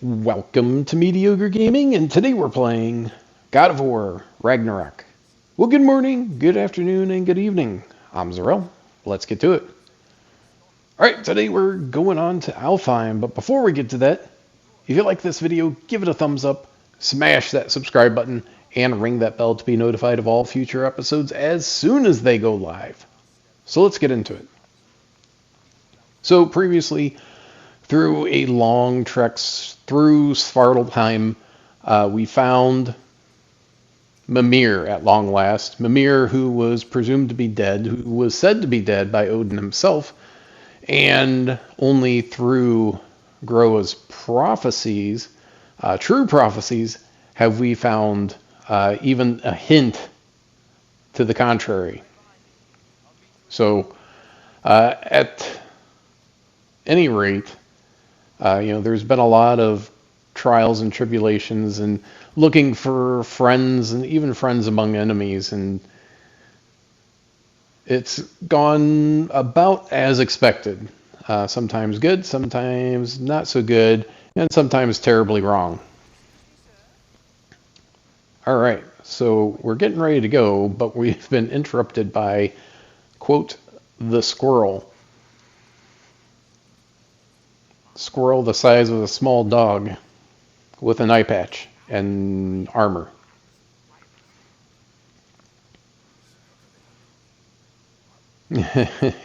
Welcome to Mediocre Gaming, and today we're playing God of War Ragnarok. Well, good morning, good afternoon, and good evening. I'm Zarel. Let's get to it. Alright, today we're going on to Alfheim, but before we get to that, if you like this video, give it a thumbs up, smash that subscribe button, and ring that bell to be notified of all future episodes as soon as they go live. So let's get into it. So previously, through a long trek through Svartalfheim, we found Mimir at long last. Mimir, who was presumed to be dead, who was said to be dead by Odin himself, and only through Groa's prophecies, true prophecies, have we found even a hint to the contrary. So, at any rate, there's been a lot of trials and tribulations and looking for friends and even friends among enemies, and it's gone about as expected. Sometimes good, sometimes not so good, and sometimes terribly wrong. All right, so we're getting ready to go, but we've been interrupted by, quote, the squirrel. Squirrel the size of a small dog with an eye patch and armor.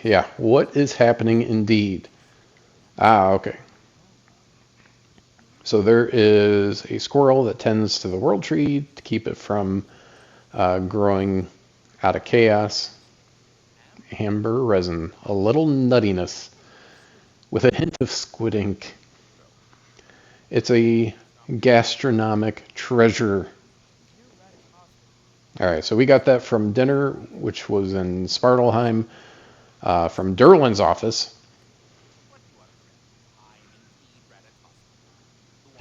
Yeah, what is happening indeed? Okay. So there is a squirrel that tends to the world tree to keep it from growing out of chaos. Amber resin, a little nuttiness with a hint of squid ink. It's a gastronomic treasure. Alright, so we got that from dinner, which was in Svartalfheim, from Derlin's office.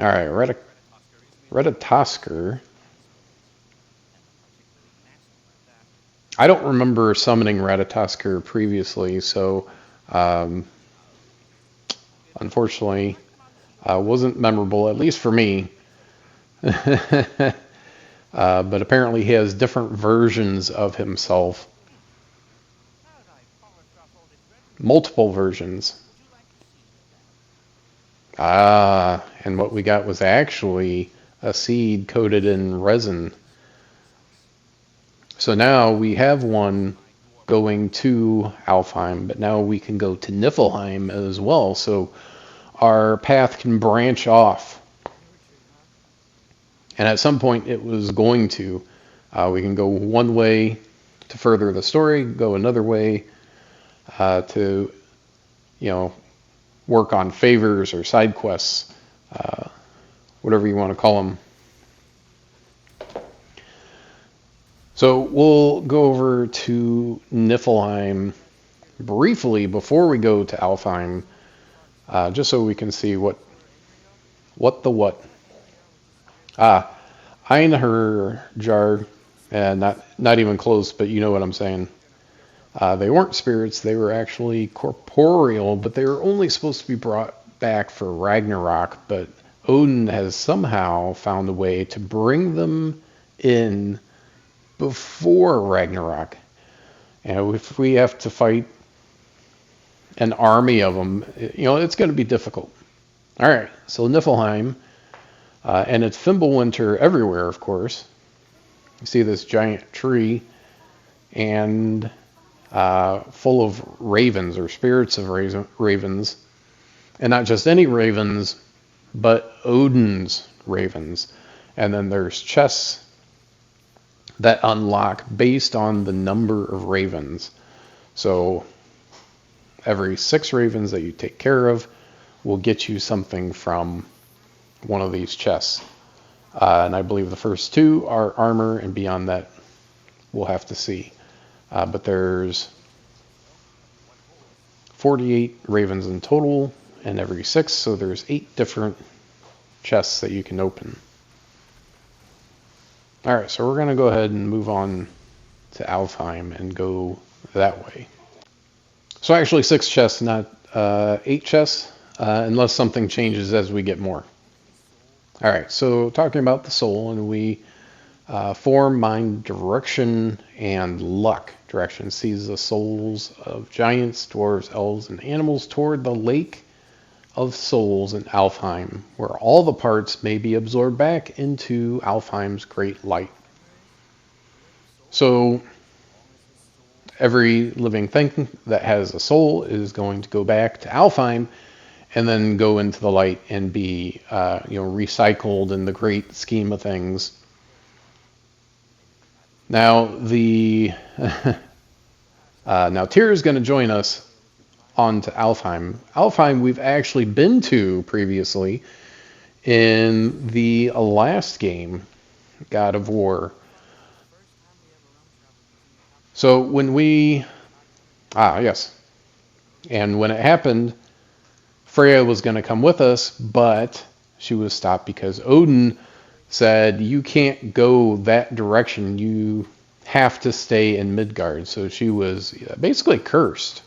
Alright, Ratatosker. I don't remember summoning Ratatosker previously, so unfortunately, wasn't memorable, at least for me. But apparently he has different versions of himself. Multiple versions. And what we got was actually a seed coated in resin. So now we have one going to Alfheim, but now we can go to Niflheim as well, so our path can branch off. And at some point it was going to. We can go one way to further the story, go another way to, work on favors or side quests, whatever you want to call them. So we'll go over to Niflheim briefly before we go to Alfheim, just so we can see what. Einherjar, and not even close, but you know what I'm saying. They weren't spirits; they were actually corporeal, but they were only supposed to be brought back for Ragnarok. But Odin has somehow found a way to bring them in before Ragnarok. And if we have to fight an army of them, it's going to be difficult. All right, so Niflheim, and it's Fimbulwinter everywhere, of course. You see this giant tree, and full of ravens, or spirits of ravens. And not just any ravens, but Odin's ravens. And then there's chests that unlock based on the number of ravens. So every 6 ravens that you take care of will get you something from one of these chests. And I believe the first 2 are armor, and beyond that we'll have to see. But there's 48 ravens in total, and every 6, so there's 8 different chests that you can open. Alright, so we're going to go ahead and move on to Alfheim and go that way. So actually 6 chests, not 8 chests, unless something changes as we get more. All right, so talking about the soul, and we form, mind, direction, and luck. Direction sees the souls of giants, dwarves, elves, and animals toward the lake of souls in Alfheim, where all the parts may be absorbed back into Alfheim's great light. So every living thing that has a soul is going to go back to Alfheim and then go into the light and be recycled in the great scheme of things. Now the now Tyr is going to join us on to Alfheim. Alfheim we've actually been to previously in the last game, God of War. So when yes, and when it happened, Freya was going to come with us, but she was stopped because Odin said, you can't go that direction. You have to stay in Midgard. So she was basically cursed.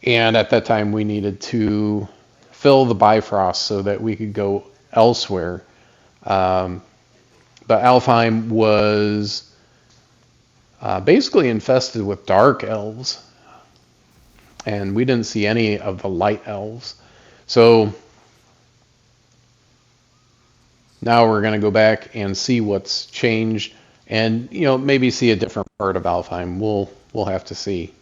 And at that time, we needed to fill the Bifrost so that we could go elsewhere. But Alfheim was basically infested with dark elves. And we didn't see any of the light elves. So now we're going to go back and see what's changed, and maybe see a different part of Alfheim. We'll have to see.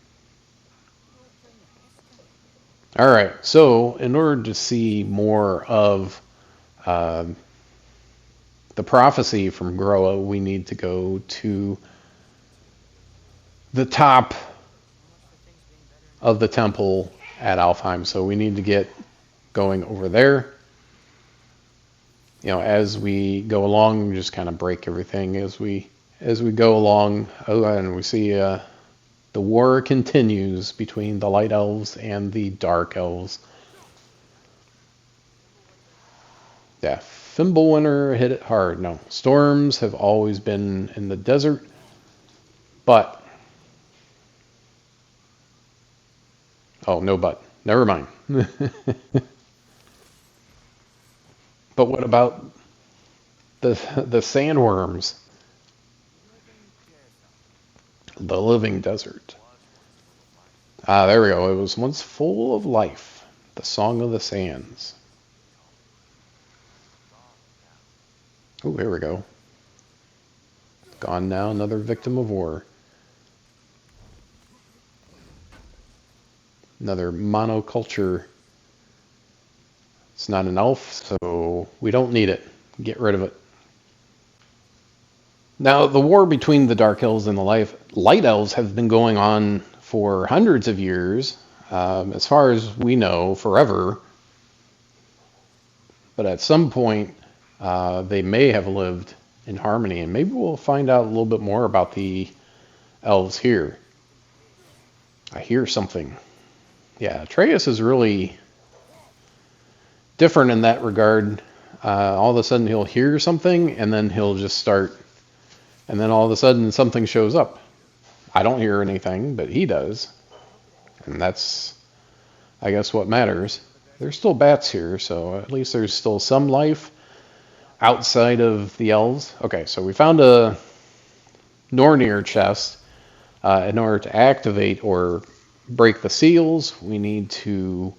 All right. So in order to see more of the prophecy from Groa, we need to go to the top of the temple at Alfheim. So we need to get going over there. As we go along, we just kind of break everything as we go along. Oh, and we see the war continues between the light elves and the dark elves. Yeah, Fimbulwinter hit it hard. No, storms have always been in the desert, but no, but never mind. But what about the sandworms? The living desert. There we go. It was once full of life. The Song of the Sands. Oh, here we go. Gone now, another victim of war. Another monoculture. It's not an elf, so we don't need it. Get rid of it. Now, the war between the Dark Elves and the Light Elves has been going on for hundreds of years, as far as we know, forever. But at some point, they may have lived in harmony, and maybe we'll find out a little bit more about the elves here. I hear something. Yeah, Atreus is really different in that regard. All of a sudden he'll hear something, and then he'll just start, and then all of a sudden something shows up. I don't hear anything, but he does. And that's, I guess, what matters. There's still bats here, so at least there's still some life outside of the elves. Okay, so we found a Nornir chest. In order to activate or break the seals, we need to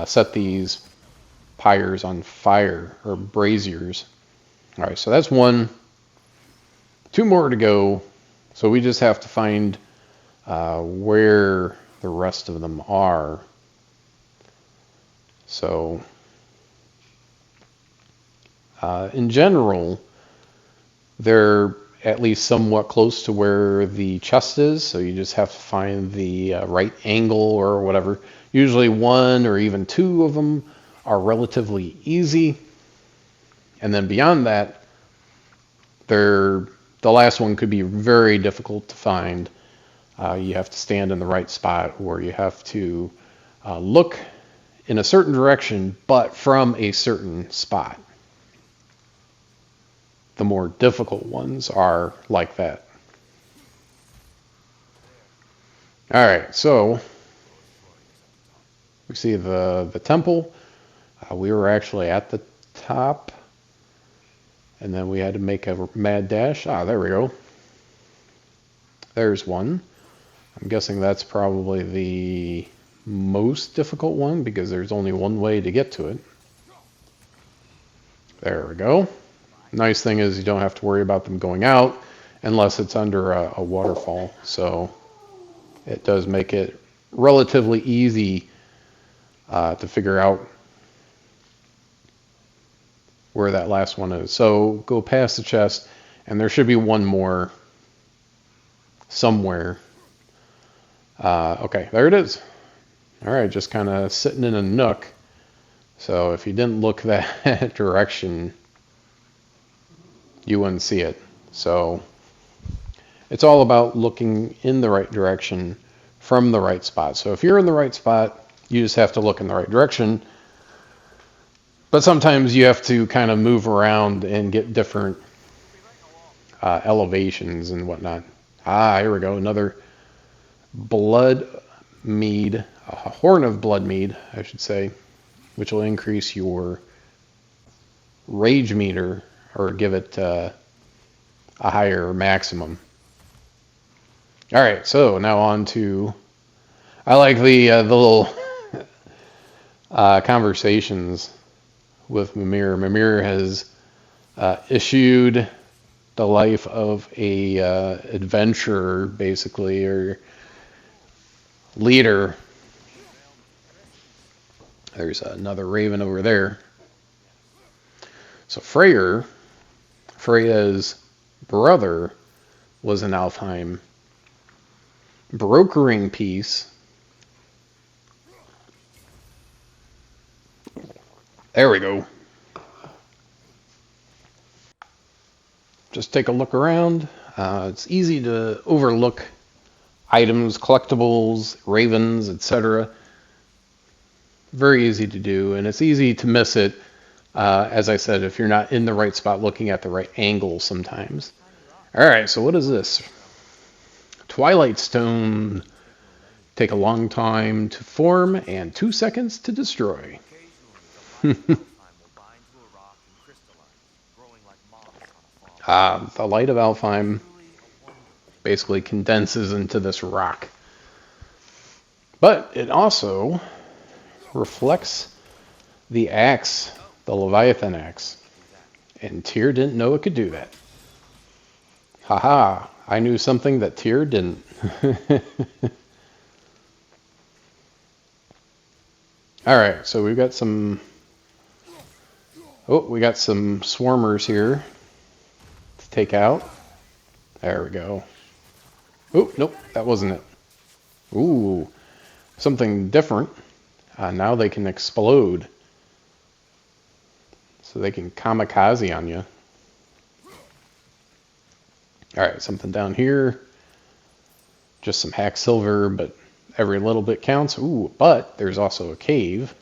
set these pyres on fire, or braziers. All right, so that's one. Two more to go. So we just have to find where the rest of them are. So in general, they're at least somewhat close to where the chest is, so you just have to find the right angle or whatever. Usually one or even two of them are relatively easy, and then beyond that, the last one could be very difficult to find. You have to stand in the right spot, or you have to look in a certain direction, but from a certain spot. The more difficult ones are like that. All right, so we see the temple. We were actually at the top, and then we had to make a mad dash. Ah, there we go. There's one. I'm guessing that's probably the most difficult one because there's only one way to get to it. There we go. Nice thing is you don't have to worry about them going out unless it's under a waterfall. So it does make it relatively easy to figure out where that last one is. So go past the chest, and there should be one more somewhere. Okay, there it is. All right, just kind of sitting in a nook. So if you didn't look that direction, you wouldn't see it. So it's all about looking in the right direction from the right spot. So if you're in the right spot, you just have to look in the right direction. But sometimes you have to kind of move around and get different elevations and whatnot. Ah, here we go. Another blood mead, a horn of blood mead, I should say, which will increase your rage meter or give it a higher maximum. All right, so now on to, I like the little conversations with Mimir. Mimir has issued the life of a adventurer, basically, or leader. There's another raven over there. So Freya's brother, was in Alfheim, brokering peace. There we go. Just take a look around. It's easy to overlook items, collectibles, ravens, etc. Very easy to do, and it's easy to miss it, as I said, if you're not in the right spot looking at the right angle sometimes. Alright, so what is this? Twilight Stone. Take a long time to form and 2 seconds to destroy. The light of Alfheim basically condenses into this rock. But it also reflects the axe, the Leviathan axe. And Tyr didn't know it could do that. Haha, I knew something that Tyr didn't. Alright, so we've got some... Oh, we got some swarmers here to take out. There we go. Oh, nope, that wasn't it. Ooh, something different. Now they can explode. So they can kamikaze on you. Alright, something down here. Just some hack silver, but every little bit counts. Ooh, but there's also a cave.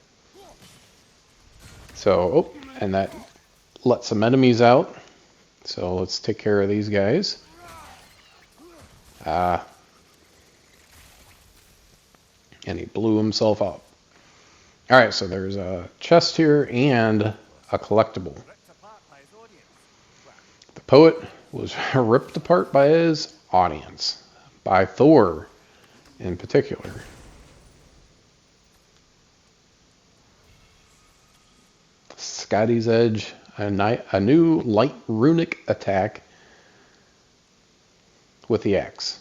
So, oh, and that lets some enemies out. So let's take care of these guys. And he blew himself up. Alright, so there's a chest here and a collectible. The poet was ripped apart by his audience. By Thor in particular. Scotty's Edge, a new light runic attack with the axe.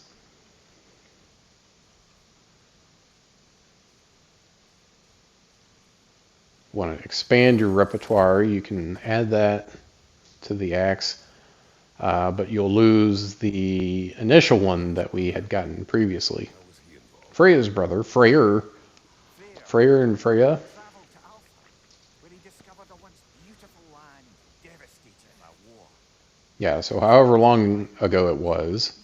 Want to expand your repertoire, you can add that to the axe, but you'll lose the initial one that we had gotten previously. Freya's brother, Freyr and Freya. Yeah, so however long ago it was,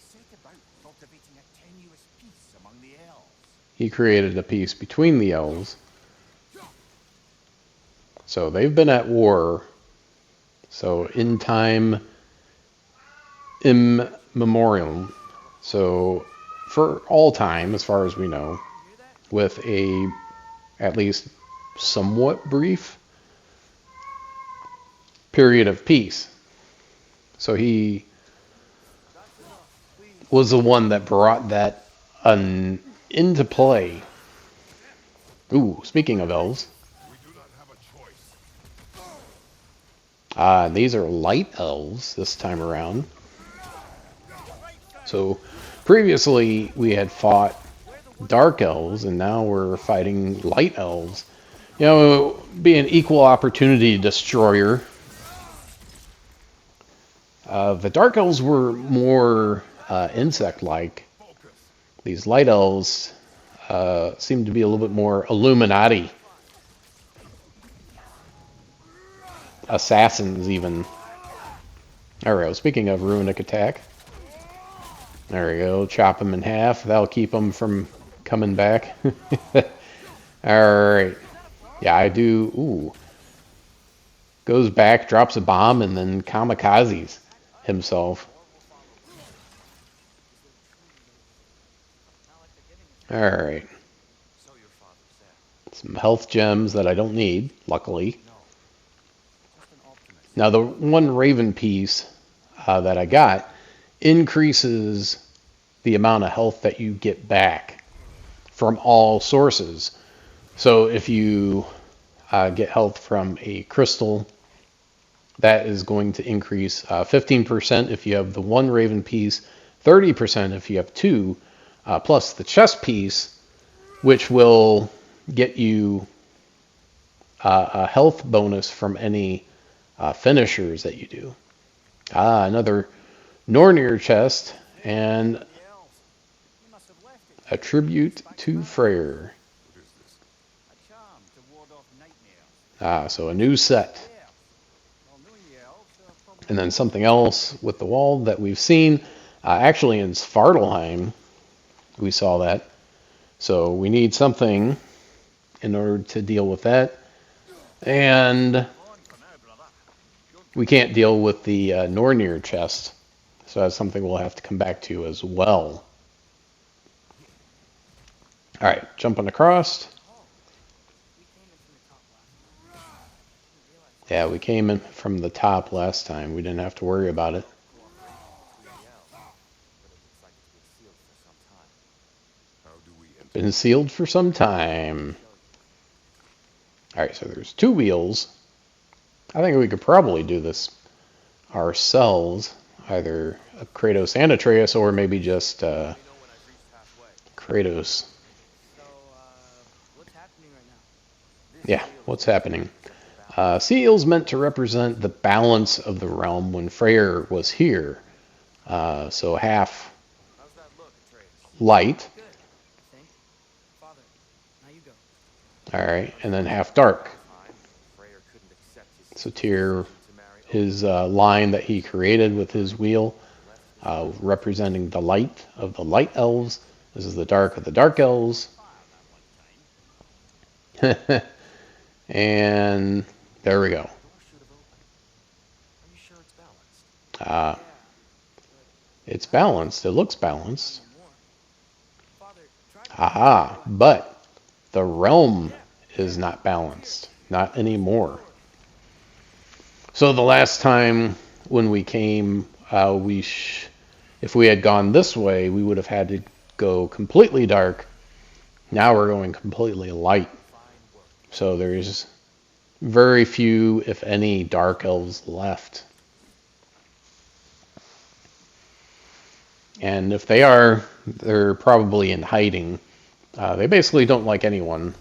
he created a peace between the elves. So they've been at war. So in time immemorial. So for all time, as far as we know, with a at least somewhat brief period of peace. So he was the one that brought that into play. Ooh, speaking of elves. These are light elves this time around. So previously we had fought dark elves, and now we're fighting light elves. You know, be an equal opportunity destroyer. The dark elves were more insect-like. These light elves seem to be a little bit more Illuminati. Assassins, even. Alright, well, speaking of runic attack. There we go, chop them in half. That'll keep them from coming back. Alright. Yeah, I do. Ooh. Goes back, drops a bomb, and then kamikazes himself. Alright. Some health gems that I don't need, luckily. Now, the one raven piece that I got increases the amount of health that you get back from all sources. So if you get health from a crystal, that is going to increase 15% if you have the one raven piece, 30% if you have two, plus the chest piece, which will get you a health bonus from any finishers that you do. Another Nornir chest and a tribute to Freyr. So a new set. And then something else with the wall that we've seen. Actually in Svartalfheim, we saw that. So we need something in order to deal with that. And we can't deal with the Nornir chest. So that's something we'll have to come back to as well. Alright, jumping across. Yeah, we came in from the top last time. We didn't have to worry about it. Been sealed for some time. Alright, so there's two wheels. I think we could probably do this ourselves. Either Kratos and Atreus, or maybe just Kratos. Yeah, what's happening? Sea eels meant to represent the balance of the realm when Freyr was here. So half light. Alright, and then half dark. So Tyr, his line that he created with his wheel, representing the light of the light elves. This is the dark of the dark elves. And there we go. It's balanced. It looks balanced. Aha, but the realm is not balanced. Not anymore. So the last time when we came, if we had gone this way, we would have had to go completely dark. Now we're going completely light. So there's very few, if any, dark elves left. And if they are, they're probably in hiding. They basically don't like anyone.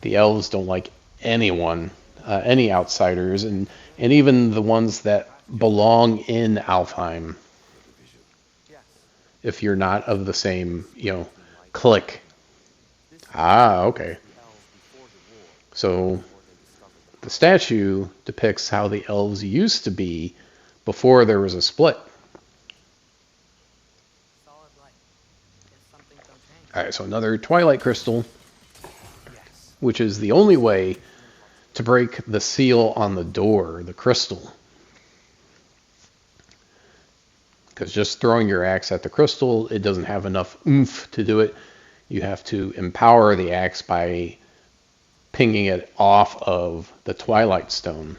The elves don't like anyone, any outsiders, and even the ones that belong in Alfheim. If you're not of the same, clique. Ah, okay. So the statue depicts how the elves used to be before there was a split. Alright, so another Twilight Crystal, which is the only way to break the seal on the door, the crystal. Because just throwing your axe at the crystal, it doesn't have enough oomph to do it. You have to empower the axe by pinging it off of the Twilight Stone.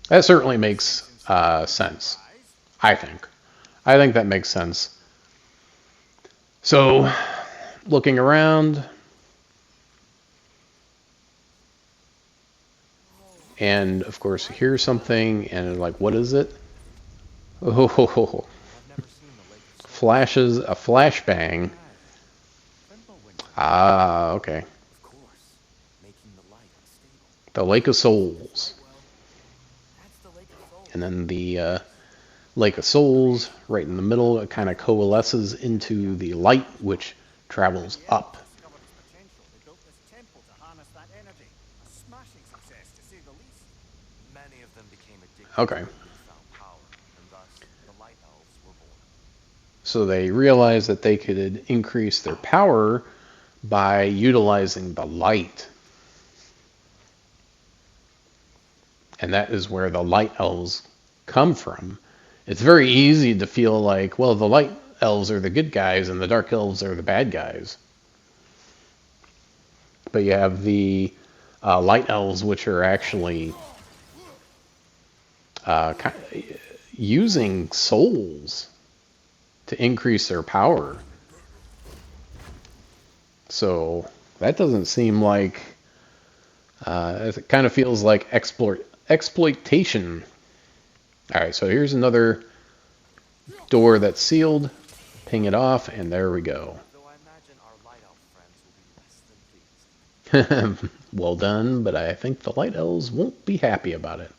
That certainly makes sense, I think. I think that makes sense. So, looking around, and of course, hear something, and like, what is it? Oh, flashes, a flashbang. Ah, okay. The Lake of Souls. And then the Lake of Souls, right in the middle, it kind of coalesces into the light, which travels up. Okay. So they realized that they could increase their power by utilizing the light. And that is where the light elves come from. It's very easy to feel like, well, the light elves are the good guys and the dark elves are the bad guys. But you have the light elves, which are actually using souls to increase their power. So that doesn't seem like... it kind of feels like exploitation. Alright, so here's another door that's sealed. Ping it off, and there we go. Well done, but I think the light elves won't be happy about it.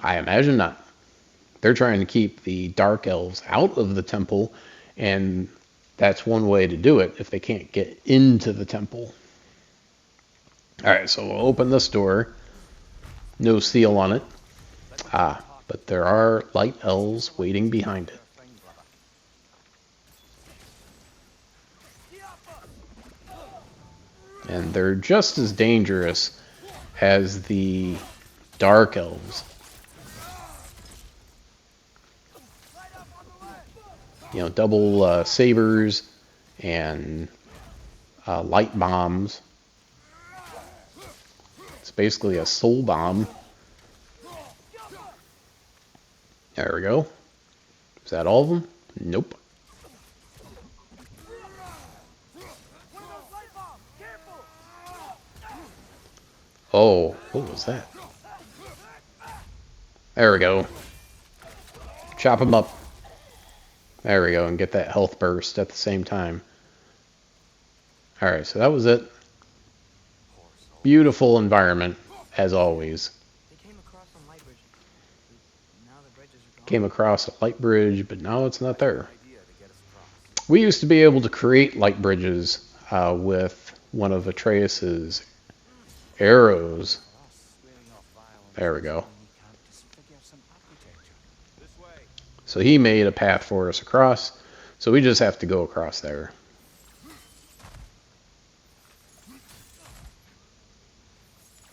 I imagine not. They're trying to keep the dark elves out of the temple, and that's one way to do it if they can't get into the temple. Alright, so we'll open this door. No seal on it. But there are light elves waiting behind it. And they're just as dangerous as the dark elves. You know, double sabers and light bombs. It's basically a soul bomb. There we go. Is that all of them? Nope. Oh, what was that? There we go. Chop them up. There we go, and get that health burst at the same time. Alright, so that was it. Beautiful environment, as always. Came across a light bridge, but now it's not there. We used to be able to create light bridges with one of Atreus's arrows. There we go. So he made a path for us across, so we just have to go across there.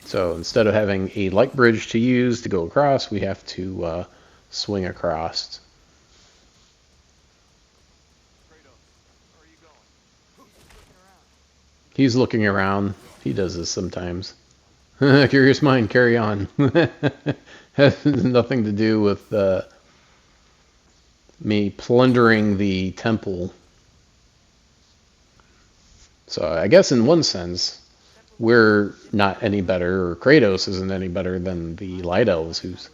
So instead of having a light bridge to use to go across, we have to swing across. He's looking around. He does this sometimes. Curious mind, carry on. Has nothing to do with me plundering the temple. So I guess in one sense, we're not any better, or Kratos isn't any better than the Light Elves, who's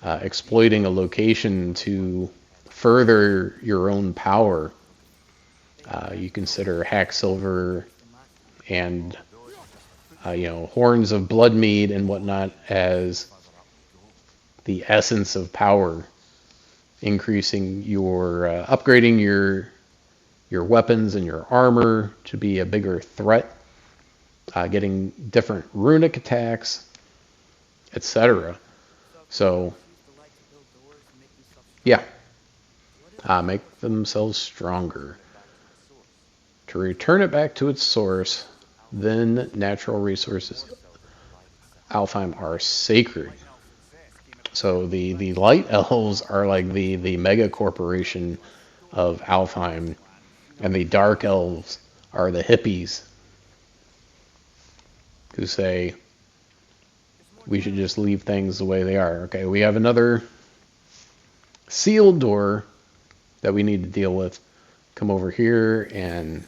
exploiting a location to further your own power. You consider Hacksilver and Horns of Bloodmead and whatnot as the essence of power, increasing your upgrading your weapons and your armor to be a bigger threat, getting different runic attacks, etc. So yeah, make themselves stronger. To return it back to its source, then natural resources Alfheim are sacred. So the Light Elves are like the mega corporation of Alfheim, and the Dark Elves are the hippies. who say we should just leave things the way they are. Okay, we have another sealed door that we need to deal with. Come over here and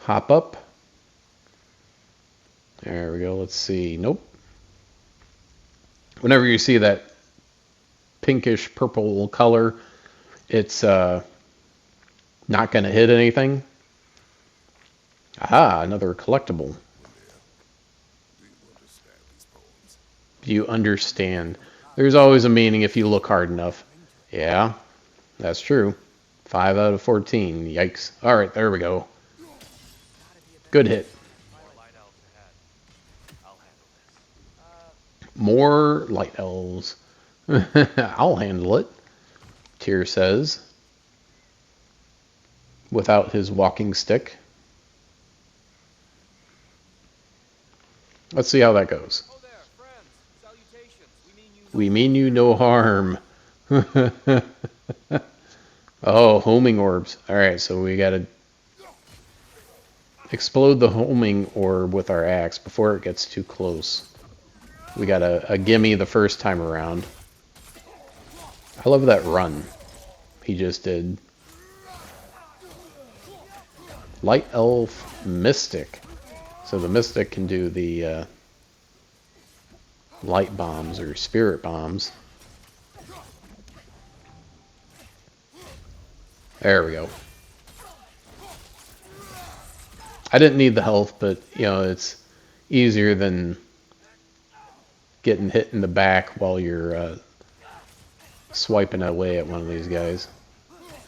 hop up. There we go. Let's see. Nope. Whenever you see that pinkish purple color, it's not going to hit anything. Ah, another collectible. Do you understand? There's always a meaning if you look hard enough. Yeah, that's true. 5 out of 14. Yikes. All right, there we go. Good hit. More light elves. I'll handle it, Tyr says, without his walking stick. Let's see how that goes. We mean you no harm. Oh, homing orbs. Alright, so we gotta explode the homing orb with our axe before it gets too close. We got a gimme the first time around. I love that run he just did. Light Elf Mystic. So the Mystic can do the light bombs or spirit bombs. There we go. I didn't need the health, but you know, it's easier than getting hit in the back while you're swiping away at one of these guys.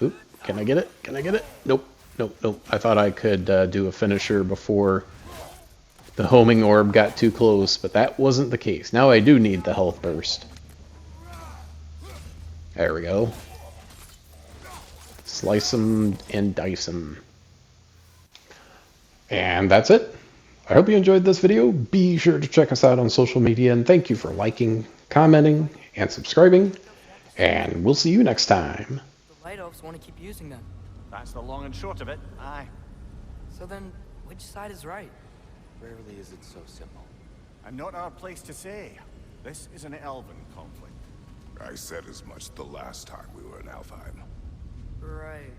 Oop, can I get it? Can I get it? Nope, nope, nope. I thought I could do a finisher before the homing orb got too close, but that wasn't the case. Now I do need the health burst. There we go. Slice them and dice them. And that's it. I hope you enjoyed this video. Be sure to check us out on social media, and thank you for liking, commenting, and subscribing. And we'll see you next time. The Light Elves want to keep using them. That's the long and short of it, aye. So then, which side is right? Rarely is it so simple. And not our place to say. This is an elven conflict. I said as much the last time we were in Alfheim. Right.